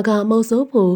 ခါမုတ်ဆိုးဖို့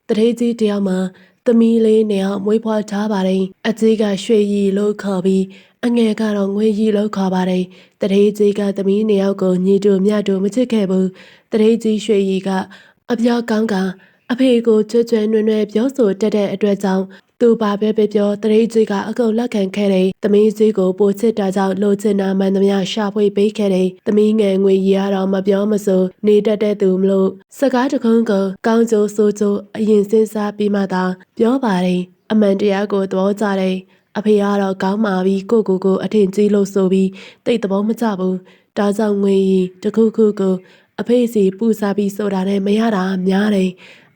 တရေကြီးတယောက်မှာသမီးလေးနဲ့မွေးဖွားထားပါတယ်အကြီးကရွှေရည်လို့ခေါ်ပြီးအငယ်ကတော့ငွေရည်လို့ခေါ်ပါတယ်တရေကြီးကသမီးနှစ်ယောက်ကိုညီတူမြတူမချစ်ခဲ့ဘူးတရေကြီးရွှေရည်ကအပြောကောင်းကအဖေကိုချွတ်ချွဲနွဲ့နွဲ့ပြောဆိုတတ်တဲ့အတွက်ကြောင့်သူပါပဲပြောတရေကြီးကအကုန်လက်ခံခဲ့တယ်သမီးကြီးကိုပိုချစ်တာကြောင့်လိုချင်တာမှန်သမျှရှာဖွေပေးခဲ့တယ်သမီးငယ်ငွေရည်ကတော့မပြောမဆိုနေတတ်တဲ့သူမလို့စကားတခုကိုကောင်းကျိုးဆိုးကျိုးအရင်စဉ်းစားပြီးမှသာပြောပါတယ်အမှန်တရားကိုသဘောကျတယ်အဖေကတော့ကောင်းပါပြီကိုအထင်ကြီးလို့ဆိုပြီးတိတ်သဘောမကျဘူးဒါကြောင့်ငွေရည်တခုခုကိုအဖေစီပူစားပြီးဆိုတာနဲ့မရတာများတယ်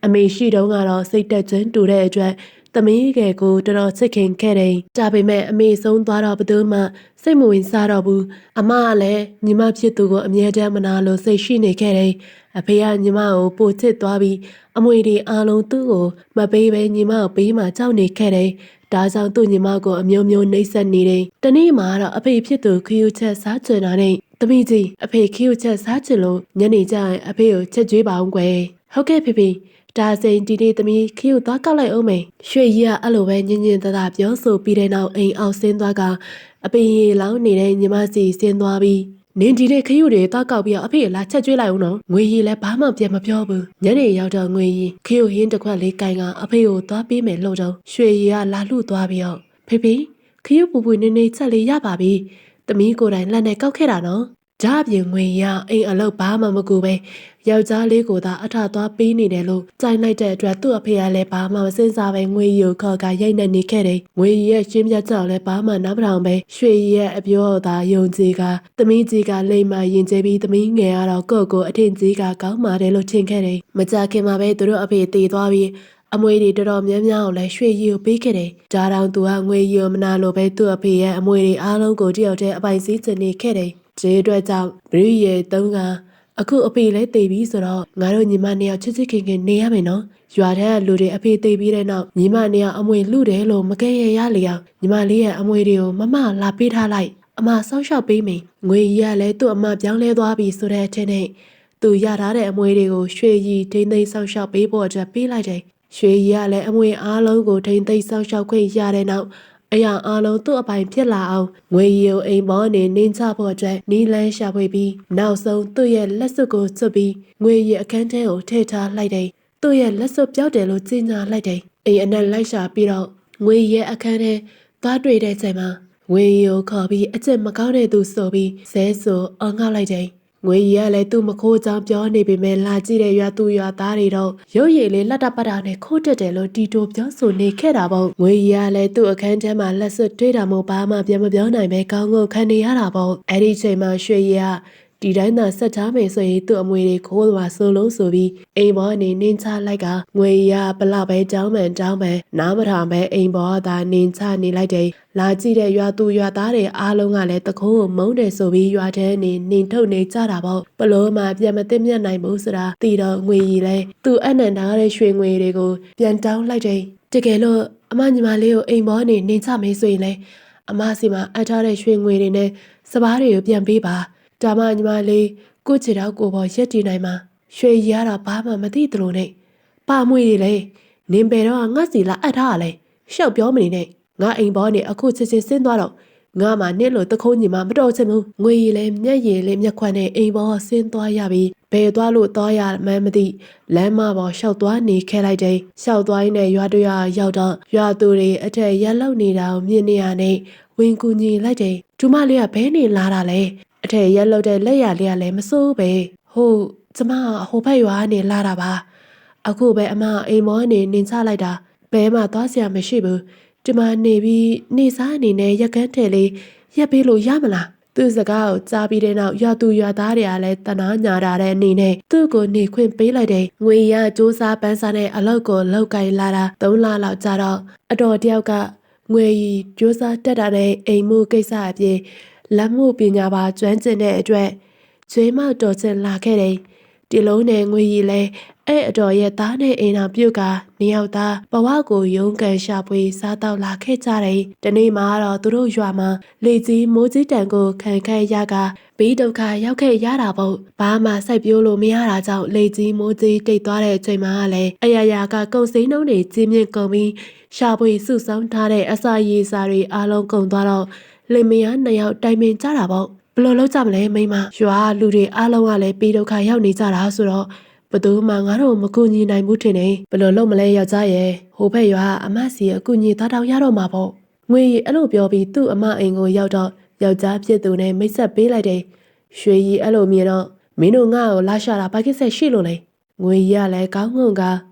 အမေရှိတုန်းကတော့စိတ်တက်ခြင်းတူတဲ့အတွက်သမီးငယ်ကိုတော်တော်ချစ်ခင်ခဲ့တယ်ဒါပေမဲ့အမေဆုံးသွားတော့ဘယ်သူမှစိတ်မဝင်စားတော့ဘူးအမကလည်းညီမဖြစ်သူကိုအမြဲတမ်းမနာလို့စိတ်ရှိနေခဲ့တယ်အဖေကညီမကိုပိုချစ်သွားပြီးအမွေတွေအားလုံးသူ့ကိုမပေးဘဲညီမကိုပေးမှကြောက်နေခဲ့တယ်ဒါကြောင့်သူ့ညီမကိုအမျိုးမျိုးနှိပ်စက်နေတယ်တနေ့မှာတော့အဖေဖြစ်သူခယူချက်စားချင်တာနဲ့သမီးကြီးအဖေခယူချက်စားချင်လို့ညနေကျရင်အဖေကိုချက်ကျွေးပါအောင်ကွယ်ဟုတ်ကဲ့ဖေဒါစိန်ဒီနေ့သမီးခယူသွားကောက်လိုက်အောင်မယ်ရွှေကြီးကအဲ့လိုပဲညင်ညင်တသာပြောဆိုပြီးတဲ့နောက်အိမ်အောင်ဆင်းသွားကအပင်ရီလောင်းနေတဲ့ညီမစီဆင်းသွားပြီးနင်ဒီနေ့ခယူတွေသွားကောက်ပြီးတော့အဖေလာချက်ကျွေးလိုက်အောင်နော်ငွေရီလည်းဘာမှပြန်မပြောဘူးညနေရောက်တော့ငွေရီခယူဟင်းတစ်ခွက်လေးကင်ကအဖေကိုသွားပေးမယ်လို့တော့ရွှေရီကလာလှသွားပြီးတော့ခယူပူပူနေနေချက်လေးရပါပြီသမီးကိုယ်တိုင်လက်နဲ့ကောက်ခဲ့တာနော်ကြပြင်ငွေရအိမ်အလုပ်ဘာမှမကူပဲယောက်ျားလေးကိုသာအထသွားပေးနေတယ်လို့ကြိုင်လိုက်တဲ့အတွက်သူ့အဖေကလည်းဘာမှမစင်စားပဲငွေရီကိုခေါ်ကရိုက်နှက်နေခဲ့တယ်ငွေရီရဲ့ရှင်းပြကြောက်လည်းဘာမှနားမထောင်ပဲရွှေရီရဲ့အပြောသာယုံကြည်ကသမီးကြီးကလိမ့်မှရင်ကျေးပြီးသမီးငယ်ကတော့ကိုအထင်ကြီးကကောင်းပါတယ်လို့ထင်ခဲ့တယ်မကြခင်မှာပဲသူတို့အဖေတည်သွားပြီးအမွေတွေတော်တော်များများကိုလည်းရွှေရီကိုပေးခဲ့တယ်။ဒါတောင်သူကငွေရီကိုမနာလို့ပဲသူ့အဖေရဲ့အမွေတွေအားလုံးကိုတယောက်တည်းအပိုင်စည်းချင်နေခဲ့တယ်။ဒီအတွက်ကြောင့်ဘရီရဲ့တုံးကအခုအဖေလည်းတည်ပြီးဆိုတော့ငါတို့ညီမနှစ်ယောက်ချစ်ချစ်ခင်ခင်နေရမယ်နော်။ရွာထဲကလူတွေအဖေတည်ပြီးတဲ့နောက်ညီမနှစ်ယောက်အမွေလူတယ်လို့မကဲရရလေအောင်ညီမလေးရဲ့အမွေတွေကိုမမလာပေးထားလိုက်အမဆောက်ရှောက်ပေးမယ်။ငွေရီကလည်းသူ့အမပြောင်းလဲသွားပြီဆိုတဲ့အထက်နဲ့သူရထားတဲ့အမွေတွေကိုရွှေရီထိမ့်သိမ်းဆောက်ရှောက်ပေးဖို့အတွက်ပေးလိုက်တယ်။ရွှေရီကလည်းအမွေအားလုံးကိုထိမ့်သိမ်းဆောက်ရှောက်ခွင့်ရတဲ့နောက်အရာအားလုံးသူ့အပိုင်ဖြစ်လာအောင်ငွေရီကိုအိမ်ပေါ်နေနှင်းချဖို့အတွက်နီးလန်းရှာဖွေပြီးနောက်ဆုံးသူ့ရဲ့လက်စွပ်ကိုစွပ်ပြီးငွေရီအခန်းထဲကိုထည့်ထားလိုက်တယ်။သူ့ရဲ့လက်စွပ်ပြောက်တယ်လို့ကြေညာလိုက်တယ်။အိမ်အနက်လိုက်ရှာပြီးတော့ငွေရီရဲ့အခန်းထဲသွားတွေ့တဲ့ချိန်မှာငွေရီကိုခေါ်ပြီးအကျင့်မကောင်းတဲ့သူဆိုပြီးဇဲဆိုအော်ငေါက်လိုက်တယ်။ငွေရီကလည်းသူ့မခိုးကြောင်ပြောနေပေမဲ့လာကြည့်တဲ့ရွာသူရွာသားတွေတော့ရုပ်ရည်လေးလက်တပတ်တာနဲ့ခိုးတက်တယ်လို့တီတိုပြောဆိုနေခဲ့တာပေါ့ငွေရီကလည်းသူ့အခန်းထဲမှာလက်စွပ်တွေးတာမို့ဘာမှပြန်မပြောနိုင်ပဲကောင်းကောင်းခံနေရတာပေါ့အဲ့ဒီချိန်မှာရွှေရီကဒီတိုင်းသာဆက်ထားမယ်ဆိုရင်သူ့အမွေတွေခိုးသွားဆိုလို့ဆိုပြီးအိမ်ပေါ်နေနင်းချလိုက်ကငွေရဘလောက်ပဲကြောင်းမှန်နားမထောင်ပဲအိမ်ပေါ်သာနင်းချနေလိုက်တယ်လာကြည့်တဲ့ရွာသူရွာသားတွေအားလုံးကလည်းတခိုးကိုမုန်းတယ်ဆိုပြီးရွာထဲနေနင်းထုတ်နေကြတာပေါ့ဘလို့မှပြန်မသိမြတ်နိုင်ဘူးဆိုတာတီတော့ငွေရီလဲသူ့အနံ့ထားတဲ့ရွှေငွေတွေကိုပြန်တောင်းလိုက်တယ်တကယ်လို့အမညီမလေးကိုအိမ်ပေါ်နေနင်းချမေးဆိုရင်လေအမစီမှာအထားတဲ့ရွှေငွေတွေနဲ့စပားတွေကိုပြန်ပေးပါဒါမှညီမလေးကိုချစ်တော့ကိုပေါ်ရက်တည်နိုင်မှာရွှေရတော့ဘာမှမသိသလိုနဲ့ပါမွေတွေလေနင်ပေတော့ငါစီလာအပ်ထားရလဲရှောက်ပြောမနေနဲ့ငါအိမ်ပေါ်နေအခုချစ်ချင်းဆင်းသွားတော့ငါမှနစ်လို့တခိုးညီမမတော်ချင်ဘူးငွေရည်လဲမျက်ရည်လေးမျက်ခွက်နဲ့အိမ်ပေါ်ဆင်းသွားရပြီးဘယ်သွားလို့သွားရမှန်းမသိလမ်းမပေါ်ရှောက်သွားနေခဲ့လိုက်တယ်ရှောက်သွားရင်းနဲ့ရွာတရွာရောက်တော့ရွာသူတွေအထက်ရက်လုံနေတာကိုမြင်နေရနဲ့ဝင်ကူညီလိုက်တယ်ကျမလေးကဘဲနေလာတာလဲအထက်ရက်လောက်တဲ့လက်ရလေးကလည်းမစိုးပဲဟုတ်ကျမဟိုဘက်ရွာကနေလာတာပါအခုပဲအမအိမ်မောနေနင်ချလိုက်တာဘဲမှသွားစရာမရှိဘူးဒီမှာနေပြီးနေစားအနေနဲ့ရက်ကန်းထဲလေးရက်ပေးလို့ရမလားသူ့စကားကိုကြားပြီးတဲ့နောက်ရွာသူရွာသားတွေကလည်းတနာညာတာတဲ့အနေနဲ့သူ့ကိုနေခွင့်ပေးလိုက်တယ်ငွေရစူးစားပန်းစားတဲ့အလုပ်ကိုလောက်ကင်လာတာ3လလောက်ကြာတော့အတော်တယောက်ကငွေရီစူးစားတက်တာတဲ့အိမ်မှုကိစ္စအပြင်လက်မှုပညာပါကျွမ်းကျင်တဲ့အတွက်ကျွေးမောက်တော်ချင်လာခဲ့တယ် ဒီလုံးနဲ့ငွေရီလဲအဲ့အတော်ရဲ့သားနဲ့အိမ်တော်ပြုတ်ကနေရောက်သားဘဝကိုရုန်းကန်ရှာဖွေစားတော့လာခဲ့ကြတယ်ဒီနေ့မှာတော့သူတို့ရွာမှာလေကြီးမိုးကြီးတန်ကိုခံခဲ့ရကဘေးဒုက္ခရောက်ခဲ့ရတာပေါ့ဘာမှစိုက်ပျိုးလို့မရတာကြောင့်လေကြီးမိုးကြီးတိတ်သွားတဲ့အချိန်မှာလည်းအရာရာကကုံစိမ်းနှုံးတွေကြီးမြင့်ကုန်ပြီးရှာဖွေစုဆောင်းထားတဲ့အစာရေစာတွေအားလုံးကုန်သွားတော့လင်မယားနှစ်ယောက်တိုင်ပင်ကြတာပေါ့ဘလို့လောက်ကြမလဲမိမရွာလူတွေအားလုံးကလည်းဘေးဒုက္ခရောက်နေကြတာဆိုတော့ဘသူမှငါတို့မကူညီနိုင်ဘူးထင်နေဘလို့လုံးမလဲယောက်ျားရဲ့ဟိုဘက်ရွာအမစီအကူညီသားတောင်ရတော့မှာပေါ့ငွေရီအဲ့လိုပြောပြီးသူ့အမအိမ်ကိုရောက်တော့ယောက်ျားဖြစ်သူနဲ့မိတ်ဆက်ပေးလိုက်တယ်ရွှေရီအဲ့လိုမြင်တော့မင်းတို့ငါ့ကိုလာရှာတာဘာကိစ္စရှိလို့လဲငွေရီကလည်းကောင်းငုံက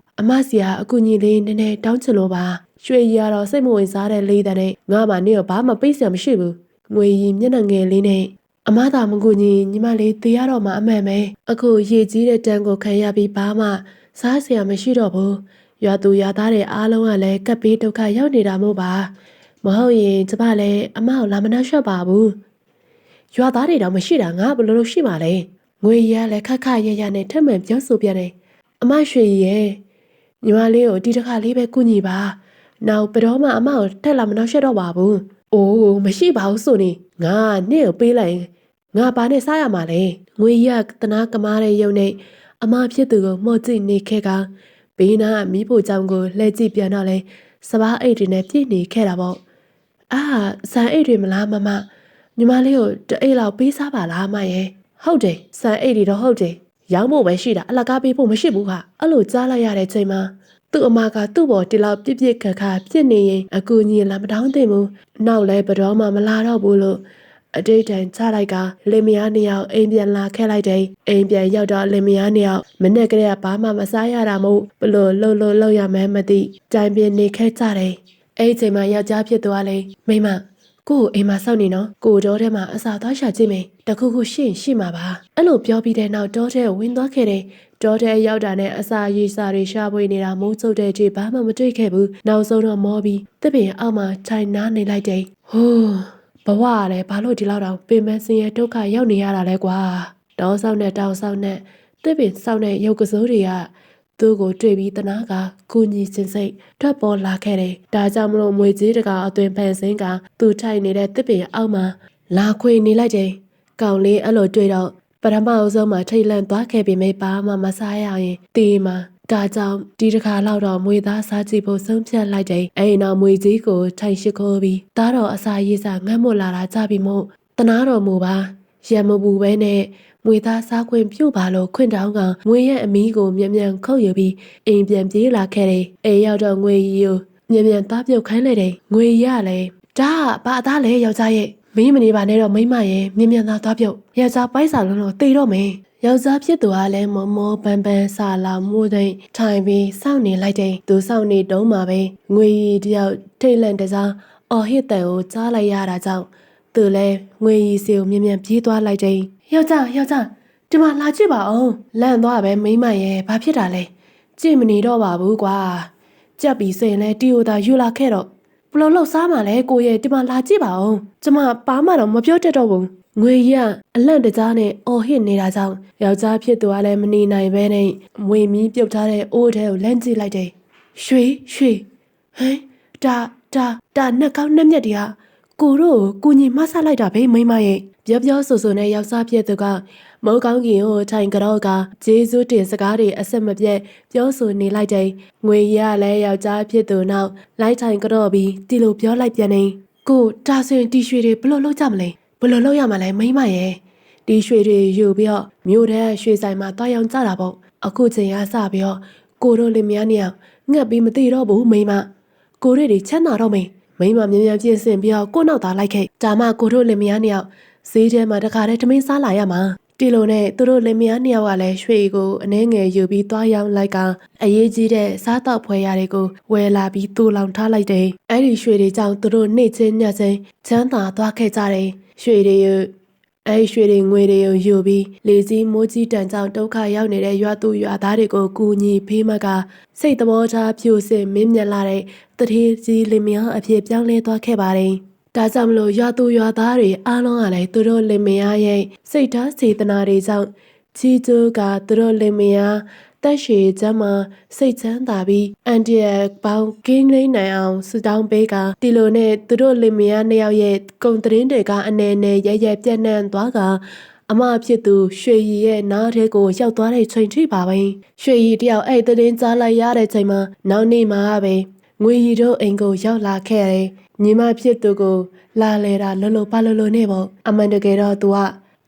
အမစီကအကူညီလေးနည်းနည်းတောင်းချင်လို့ပါရွှေရီကတော့စိတ်မဝင်စားတဲ့လေးတဲ့နဲ့ငါမှနေတော့ဘာမှပိတ်စရာမရှိဘူးငွေရီမျက်နှာငယ်လေးနဲ့အမသာမကူညီညီမလေးတေးရတော့မှအမှန်ပဲအခုရေကြီးတဲ့တန်းကိုခံရပြီးဘာမှစားစရာမရှိတော့ဘူးရွာသူရွာသားတွေအားလုံးကလည်းကပ်ပြီးဒုက္ခရောက်နေတာမို့ပါမဟုတ်ရင်ကျမလည်းအမကိုလာမနှောက်ယှက်ပါဘူးရွာသားတွေတော့မရှိတာငါဘယ်လိုလုပ်ရှိမှာလဲငွေရလည်းခက်ခက်ရရနဲ့ထက်မှန်ပြောဆိုပြန်တယ်အမရွှေရဲ့ညီမလေးကိုဒီတစ်ခါလေးပဲကူညီပါနောက်ဘယ်တော့မှအမကိုထက်လာမနှောက်ယှက်တော့ပါဘူးအိုးမရှိပါဘူးဆိုနေငါနေ့ကိုပေးလိုက်ငါဘာနဲ့စားရမှာလဲငွေရတနာကမားတဲ့ရုပ်နဲ့အမဖြစ်သူကိုမော့ကြည့်နေခဲ့ကဘေးနားမီးဖိုချောင်းကိုလှည့်ကြည့်ပြန်တော့လဲစပားအိတ်တွေနဲ့ပြည့်နေခဲ့တာပေါ့အာဇန်အိတ်တွေမလားမမညီမလေးကိုတအိတ်လောက်ပေးစားပါလားမရဲ့ဟုတ်တယ်ဇန်အိတ်တွေတော့ဟုတ်တယ်ရောင်းဖို့ပဲရှိတာအလကားပေးဖို့မရှိဘူးခအဲ့လိုကြားလိုက်ရတဲ့ချိန်မှာသူ့အမကသူ့ပေါ်ဒီလောက်ပြစ်ပြစ်ခါခါပြစ်နေရင်အကူညီလာမတောင်းသင့်ဘူးနောက်လဲဘတော်မှမလာတော့ဘူးလို့အတိတ်တန်ချလိုက်ကလင်မယားနှစ်ယောက်အိမ်ပြန်လာခဲ့လိုက်တယ်အိမ်ပြန်ရောက်တော့လင်မယားနှစ်ယောက်မနေ့ကလေးကဘာမှမစားရတာမို့ဘလို့လှုပ်ရမှန်းမသိတိုင်ပြနေခဲ့ကြတယ်အဲ့ဒီချိန်မှာယောက်ျားဖြစ်သွားလေမိမကို့အိမ်မှာစောင့်နေနော်ကိုတော်ထဲမှာအစာသွားရှာကြည့်မယ်တခုခုရှိမှာပါအဲ့လိုပြောပြီးတဲ့နောက်တော်ထဲဝင်သွားခဲ့တယ်တော်ထဲရောက်တာနဲ့အစာရေစာတွေရှာဖွေနေတာမိုးကျုပ်တဲ့ကြည့်ဘာမှမတွေ့ခဲ့ဘူးနောက်ဆုံးတော့မောပြီးတစ်ပင်အောက်မှာထိုင်နားနေလိုက်တယ်ဟိုးဘဝကလည်းဘာလို့ဒီလောက်တောင်ပင်မစင်ရဲ့ဒုက္ခရောက်နေရတာလဲကွာတောင်းဆောင်နဲ့တောင်းဆောင်နဲ့တစ်ပင်ဆောင်တဲ့ရုပ်ကစိုးတွေကသူ့ကိုတွေ့ပြီးတနာကကူညီခြင်းစိတ်ထွက်ပေါ်လာခဲ့တယ်။ဒါကြောင့်မလို့မွေကြီးတကအသွင်ဖန်ဆင်းကသူထိုင်နေတဲ့တစ်ပင်အောက်မှာလာခွေနေလိုက်တယ်။ကောင်လေးအဲ့လိုတွေ့တော့ပထမအဆုံးမှာထိတ်လန့်သွားခဲ့ပေမဲ့ဘာမှမစားရရင်တေးမှာဒါကြောင့်ဒီတစ်ခါလောက်တော့မွေသားစားကြည့်ဖို့ဆုံးဖြတ်လိုက်တယ်။အဲ့နောက်မွေကြီးကိုထိုင်ရှိခိုးပြီးသားတော်အစာရေးစာငတ်မွတ်လာတာကြပြီမို့တနာတော်မူပါရံမပူပဲနဲ့မွေသားစားခွင့်ပြုပါလို့ခွင့်တောင်းကငွေရဲ့အမီးကိုမြန်မြန်ခုတ်ယူပြီးအိမ်ပြန်ပြေးလာခဲ့တယ်။အိမ်ရောက်တော့ငွေရီကိုမြန်မြန်သားပြုတ်ခိုင်းလိုက်တယ်။ငွေရလည်းဒါဘာသားလဲယောက်ျားရဲ့မင်းမနေပါနဲ့တော့မိမရဲ့မြန်မြန်သားပြုတ်ယောက်ျားပိုက်စာလုံးတော့တေတော့မယ်။ယောက်ျားဖြစ်သူကလည်းမောမောပန်းပန်းဆာလာမှုတဲ့ထိုင်ပြီးစောင့်နေလိုက်တယ်။သူစောင့်နေတုံးမှာပဲငွေရီတယောက်ထိတ်လန့်တစားအော်ဟစ်တန်ကိုကြားလိုက်ရတာကြောင့်သူလည်းငွေရီစီကိုမြန်မြန်ပြေးသွားလိုက်တယ်။ယောက်ျားဒီမှာလာကြည့်ပါအောင်လန့်သွားပဲမိမရဲ့ဘာဖြစ်တာလဲကြည့်မနေတော့ပါဘူးကွာကြက်ပြီးစိန်လဲတီယိုတာယူလာခဲ့တော့ဘလို့လောက်စားမှလဲကိုရဲ့ဒီမှာလာကြည့်ပါအောင်ကျမဘာမှတော့မပြောတတ်တော့ဘူးငွေရအလန့်တကြားနဲ့အော်ဟစ်နေတာကြောင့်ယောက်ျားဖြစ်သူကလည်းမနေနိုင်ပဲနဲ့မွေမီးပြုတ်ထားတဲ့အိုးထဲကိုလန့်ကြည့်လိုက်တယ်ရွှေဟမ်ဒါနှက်ကောင်းနှက်မြက်တွေကကိုတို့ကိုညီမဆလိုက်တာပဲမိမရဲ့ပြောဆိုနဲ့ယောက်ျားဖြစ်သူကမိုးကောင်းကင်ကိုထိုင်ကြောကဂျေဇုတင်စကားတွေအဆက်မပြတ်ပြောဆိုနေလိုက်တယ်ငွေရလည်းယောက်ျားဖြစ်သူနောက်လိုက်ထိုင်ကြောပြီးတီလိုပြောလိုက်ပြန်နေကိုတာဆွင်တီရွှေတွေဘလို့လောက်ကြမလဲဘလို့လောက်ရမှာလဲမိမရဲ့တီရွှေတွေယူပြီးတော့မြို့ထဲရွှေဆိုင်မှာတွားရောင်းကြတာပေါ့အခုချိန်ရစပြီးတော့ကိုတို့လင်မယားနေအောင်ငှက်ပြီးမသိတော့ဘူးမိမကိုတို့တွေချမ်းသာတော့မိမမြန်မြန်ပြင်ဆင်ပြီးတော့ကိုနောက်သားလိုက်ခဲ့ဒါမှကိုတို့လင်မယားနေအောင်ဈေးထဲမှာတခါတည်းထမင်းစားလာရမှာတီလိုနဲ့သူတို့လင်မယားနှစ်ယောက်ကလည်းရွှေကိုအနှဲငယ်ယူပြီးသွားရောင်းလိုက်ကအရေးကြီးတဲ့စားတော့ဖွဲရတွေကိုဝယ်လာပြီးတူလောင်ထားလိုက်တယ်။အဲ့ဒီရွှေတွေကြောင့်သူတို့နှိမ့်ချင်းညက်ချင်းချမ်းသာသွားခဲ့ကြတယ်။ရွှေတွေငွေတွေယူပြီးလေစည်းမိုးကြီးတန်ကြောင့်ဒုက္ခရောက်နေတဲ့ရွာသူရွာသားတွေကိုကူညီဖေးမကစိတ်သဘောထားဖြူစင်မင်းမြတ်လာတဲ့တတိကြီးလင်မယားအဖြစ်ပြောင်းလဲသွားခဲ့ပါတယ်။ဒါကြောင့်မလို့ရွာသူရွာသားတွေအားလုံးကလည်းသူတို့လင်မယားရဲ့စိတ်ဓာတ်စေတနာတွေကြောင့် ချီကျိုးကသူတို့လင်မယားတက်ရှည်ချမ်းမှာစိတ်ချမ်းသာပြီးအန်တီရဲ့ပေါင်းကင်းလေးနိုင်အောင်စူတောင်းပေးကတီလိုနဲ့သူတို့လင်မယားနှစ်ယောက်ရဲ့ကုံသတင်းတွေကအနေနဲ့ရရပြန့်နှံ့သွားကအမဖြစ်သူရွှေရီရဲ့နားထဲကိုရောက်သွားတဲ့ချိန်ထိပါပဲရွှေရီတယောက်အဲ့သတင်းကြားလိုက်ရတဲ့ချိန်မှာနောက်နေ့မှာပဲငွေရီတို့အိမ်ကိုရောက်လာခဲ့တယ်ညီမဖြစ်သူကိုလာလေတာလှလှပါလှလှနဲ့ပေါ့အမှန်တကယ်တော့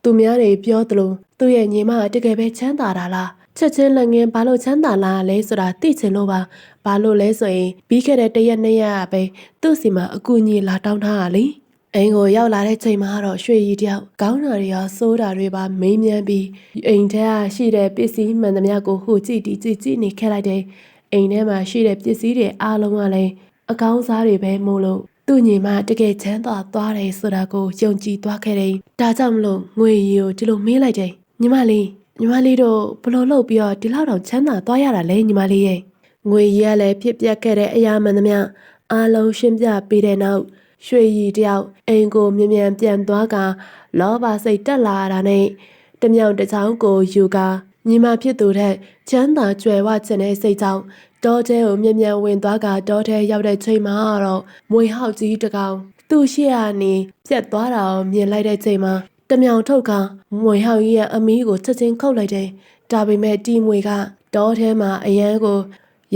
သူများတွေပြောသလိုသူ့ရဲ့ညီမတကယ်ပဲချမ်းသာတာလားချက်ချင်းလက်ငင်းဘာလို့ချမ်းသာလာလဲဆိုတာသိချင်လို့ပါဘာလို့လဲဆိုရင်ပြီးခဲ့တဲ့တရက်နှစ်ရက်ပဲသူ့စီမှာအကူအညီလာတောင်းထားတာလေအိမ်ကိုရောက်လာတဲ့ချိန်မှာတော့ရွှေရီတယောက်ကောင်းတာတွေရောစိုးတာတွေပါမေးမြန်းပြီးအိမ်ထဲကရှိတဲ့ပစ္စည်းမှန်သမျှကိုဟိုကြည့်တီနေခဲ့လိုက်တယ်အိမ်ထဲမှာရှိတဲ့ပစ္စည်းတွေအားလုံးကလည်းအကောင်းစားတွေပဲမို့လို့သူ့ညီမတကယ်ချမ်းသာသွားတယ်ဆိုတာကိုယုံကြည်သွားခဲ့တယ်ဒါကြောင့်မလို့ငွေရီကိုဒီလိုမေးလိုက်တယ်ညီမလေးတို့ဘလို့လုပ်ပြီးတော့ဒီလောက်တောင်ချမ်းသာသွားရတာလဲညီမလေးရဲ့ငွေရီကလည်းဖြစ်ပျက်ခဲ့တဲ့အရာမှန်သမျှအားလုံးရှင်းပြပေးတဲ့နောက်ရွှေရီတယောက်အိမ်ကိုမြန်ပြန်သွားကလောဘစိတ်တက်လာတာနဲ့တမြောင်တစ်ချောင်းကိုယူကာညီမဖြစ်သူတဲ့ချမ်းသာကြွယ်ဝခြင်းတဲ့စိတ်ကြောင့်တောထဲကိုမြန်ဝင်သွားကတောထဲရောက်တဲ့ချိန်မှာတော့မွေဟောက်ကြီးတကောင်သူ့ရှေ့ကနေပြတ်သွားတာကိုမြင်လိုက်တဲ့ချိန်မှာတမြောင်ထုတ်ကမွေဟောက်ကြီးရဲ့အမီးကိုချက်ချင်းခုတ်လိုက်တယ်ဒါပေမဲ့တီမွေကတောထဲမှာအရန်ကို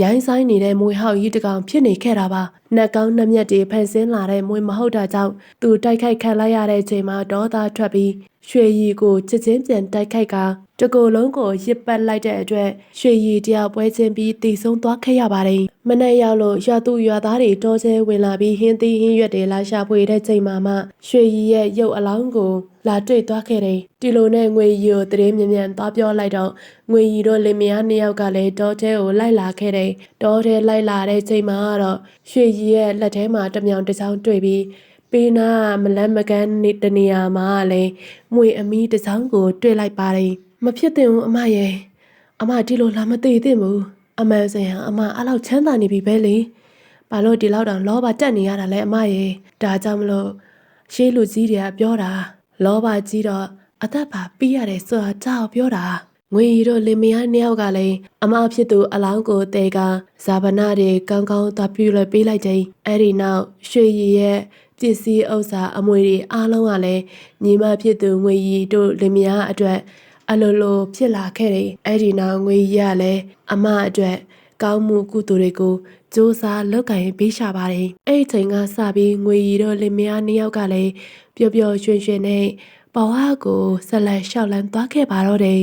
ရိုင်းဆိုင်နေတဲ့မွေဟောက်ကြီးတကောင်ဖြစ်နေခဲ့တာပါနှက်ကောင်းနှမျက်တွေဖန်ဆင်းလာတဲ့မွေမဟုတ်တာကြောင့်သူတိုက်ခိုက်ခံလိုက်ရတဲ့ချိန်မှာဒေါသထွက်ပြီးရွှေရီကိုချက်ချင်းပြန်တိုက်ခိုက်ကတကိုယ်လုံးကိုရစ်ပတ်လိုက်တဲ့အတွက်ရွှေရီတယောက်ပွဲချင်းပြီးတည်ဆုံးသွားခဲ့ရပါတယ်မနေ့ရောက်လို့ရွာသူရွာသားတွေတောကျဲဝင်လာပြီးဟင်းသီးဟင်းရွက်တွေလာရှာဖွေတဲ့ချိန်မှာမှရွှေရီရဲ့ရုပ်အလောင်းကိုလာတွေ့သွားခဲ့တယ်ဒီလိုနဲ့ငွေရီကိုတရင်မြန်သွားပြောလိုက်တော့ငွေရီတို့လင်မယားနှစ်ယောက်ကလည်းတောထဲကိုလိုက်လာခဲ့တယ်တောထဲလိုက်လာတဲ့ချိန်မှာတော့ရွှေရီရဲ့လက်ထဲမှာတမြောင်တစ်ချောင်းတွေ့ပြီးပေးနာမလန်းမကန်းနေတနေရာမှာလည်းမွေအမီးတစ်ချောင်းကိုတွေ့လိုက်ပါတယ်မဖြစ်သင့်ဘူးအမရဲ့အမဒီလိုလာမသိသင့်ဘူးအမှန်စင်ဟာအမအဲ့လောက်ချမ်းသာနေပြီပဲလေဘာလို့ဒီလောက်တောင်လောဘတက်နေရတာလဲအမရဲ့ဒါကြောင့်မလို့ရှေးလူကြီးတွေကပြောတာလောဘကြီးတော့အသက်ပါပြီးရတယ်ဆိုတာကြောက်ပြောတာငွေရီတို့လင်မယားနှစ်ယောက်ကလည်းအမဖြစ်သူအလောင်းကိုတဲကဇာဗနာတွေကောင်းသွားပြလွယ်ပေးလိုက်တယ်အဲ့ဒီနောက်ရွှေရီရဲ့ပစ္စည်းဥစ္စာအမွေတွေအားလုံးကလည်းညီမဖြစ်သူငွေရီတို့လင်မယားအတွက်အလိုဖြစ်လာခဲ့တယ်အဲ့ဒီနောက်ငွေရီကလည်းအမအတွက်ကောင်းမှုကုသိုလ်တွေကိုစူးစမ်းလုပ်ကိုင်ပေးရှာပါတယ်အဲ့ဒီချိန်ကစပြီးငွေရီတို့လင်မယားနှစ်ယောက်ကလည်းပျော်ပျော်ရွှင်ရွှင်နဲ့ဘဝကိုဆက်လက်လျှောက်လန်းသွားခဲ့ပါတော့တယ်